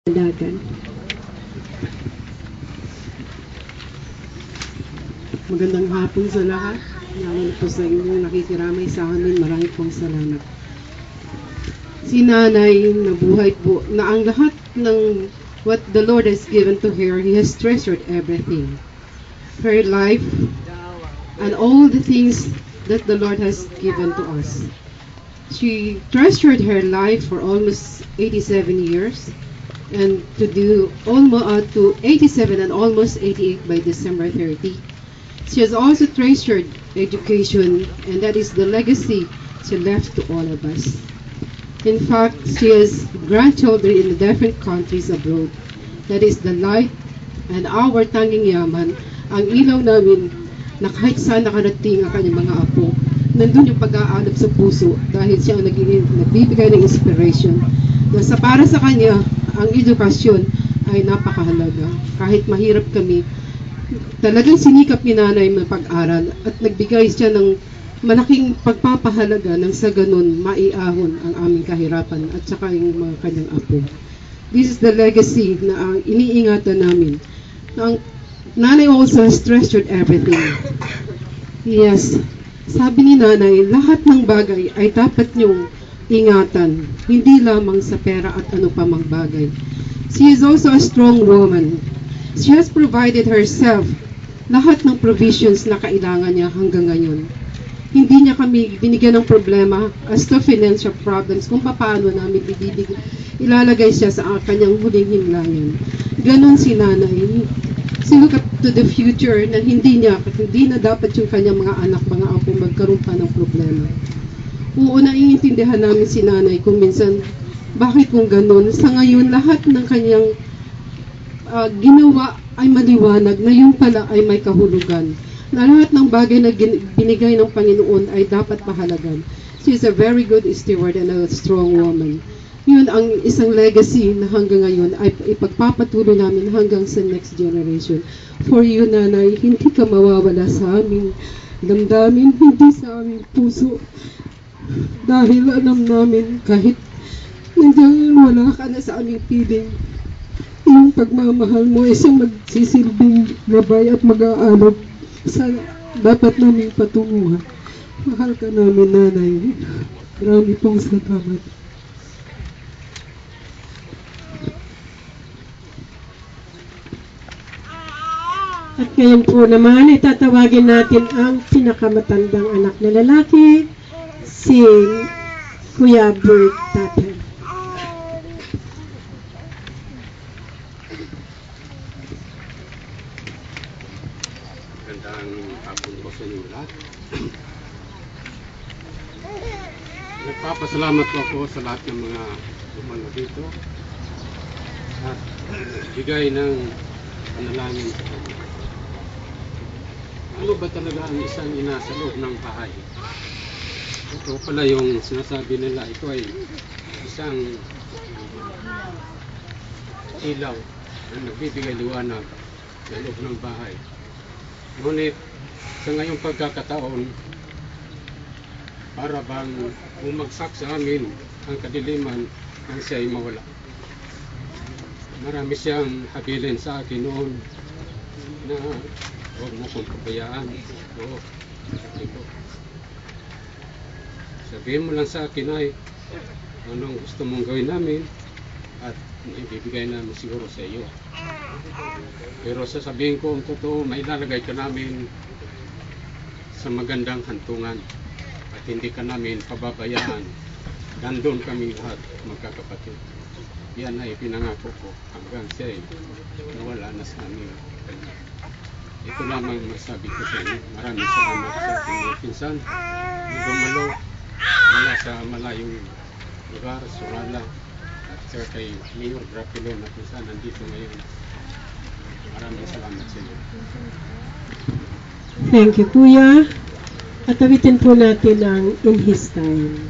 Dagan. Magandang hapon sa lahat. Lalo po sa inyong nakikiramay sa amin. Maraming pong salamat. Si nanay nabuhay po na ang lahat ng what the Lord has given to her, He has treasured everything. Her life and all the things that the Lord has given to us. She treasured her life for almost 87 years and to 87 and almost 88 by December 30. She has also treasured education, and that is the legacy she left to all of us. In fact, she has grandchildren in the different countries abroad. That is the light and our tanging yaman, ang ilaw namin na kahit saan nakarating ang kanyang mga apo, nandun yung pag-aalab sa puso dahil siya ang nagbibigay ng inspiration. Para sa kanya, ang edukasyon ay napakahalaga. Kahit mahirap kami, talagang sinikap ni nanay mapag-aral at nagbigay siya ng malaking pagpapahalaga nang sa ganun maiahon ang aming kahirapan at saka yung mga kanyang apo. This is the legacy na iniingatan namin. Ang nanay also has treasured everything. Yes, sabi ni nanay, lahat ng bagay ay dapat niyong ingatan, hindi lamang sa pera at ano pa mang bagay. She is also a strong woman. She has provided herself lahat ng provisions na kailangan niya hanggang ngayon. Hindi niya kami binigyan ng problema as to financial problems kung paano namin ilalagay siya sa kanyang huling himlayan. Ganon si nanay. She look up to the future na hindi na dapat yung kanyang mga anak, mga apo magkaroon pa ng problema. Oo, naiintindihan namin si nanay kung minsan, bakit kung ganun? Sa ngayon, lahat ng kanyang ginawa ay maliwanag na yung pala ay may kahulugan. Na lahat ng bagay na binigay ng Panginoon ay dapat pahalagan. She is a very good steward and a strong woman. Yun ang isang legacy na hanggang ngayon ay ipagpapatuloy namin hanggang sa next generation. For you, nanay, hindi ka mawawala sa aming damdamin, hindi sa aming puso. Dahil alam namin kahit nandiyan wala ka na sa aming piling, yung pagmamahal mo ay isang magsisilbing gabay at mag-aalok sa dapat namin patunguhan. Mahal ka namin, nanay. Marami pong salamat. At ngayon po naman, itatawagin natin ang pinakamatandang anak na lalaki, si Kuya Bert Taten. Magandang hapon po sa inyo lahat. Nagpapasalamat po ako sa lahat ng mga lumano dito at bigay ng panalangin sa kanya. Ano ba talaga ang isang ina sa loob ng bahay? Ito pala yung sinasabi nila, ito ay isang ilaw na nagbibigay liwanag sa loob ng bahay. Ngunit sa ngayong pagkakataon, para bang bumagsak sa amin ang kadiliman nang siya ay mawala. Marami siyang habilin sa akin noon na huwag mo kong pabayaan. Oo, ito. Sabihin mo lang sa akin ay anong gusto mong gawin namin at ibibigay namin siguro sa iyo. Pero sasabihin ko ang totoo, mailalagay ka namin sa magandang hantungan at hindi ka namin pababayaan. Nandun kami lahat magkakapatid. Yan ay pinangako ko hanggang siya ay nawala na sa amin. Ito lamang masabi ko sa inyo. Maraming salamat sa ating mga pinsan na dumalo mula sa malayong lugar, Surala, at sir kay Mayor Grapilo na pinsan nandito ngayon. Maraming salamat sa inyo. Thank you, Kuya. At awitin po natin ang In His Time.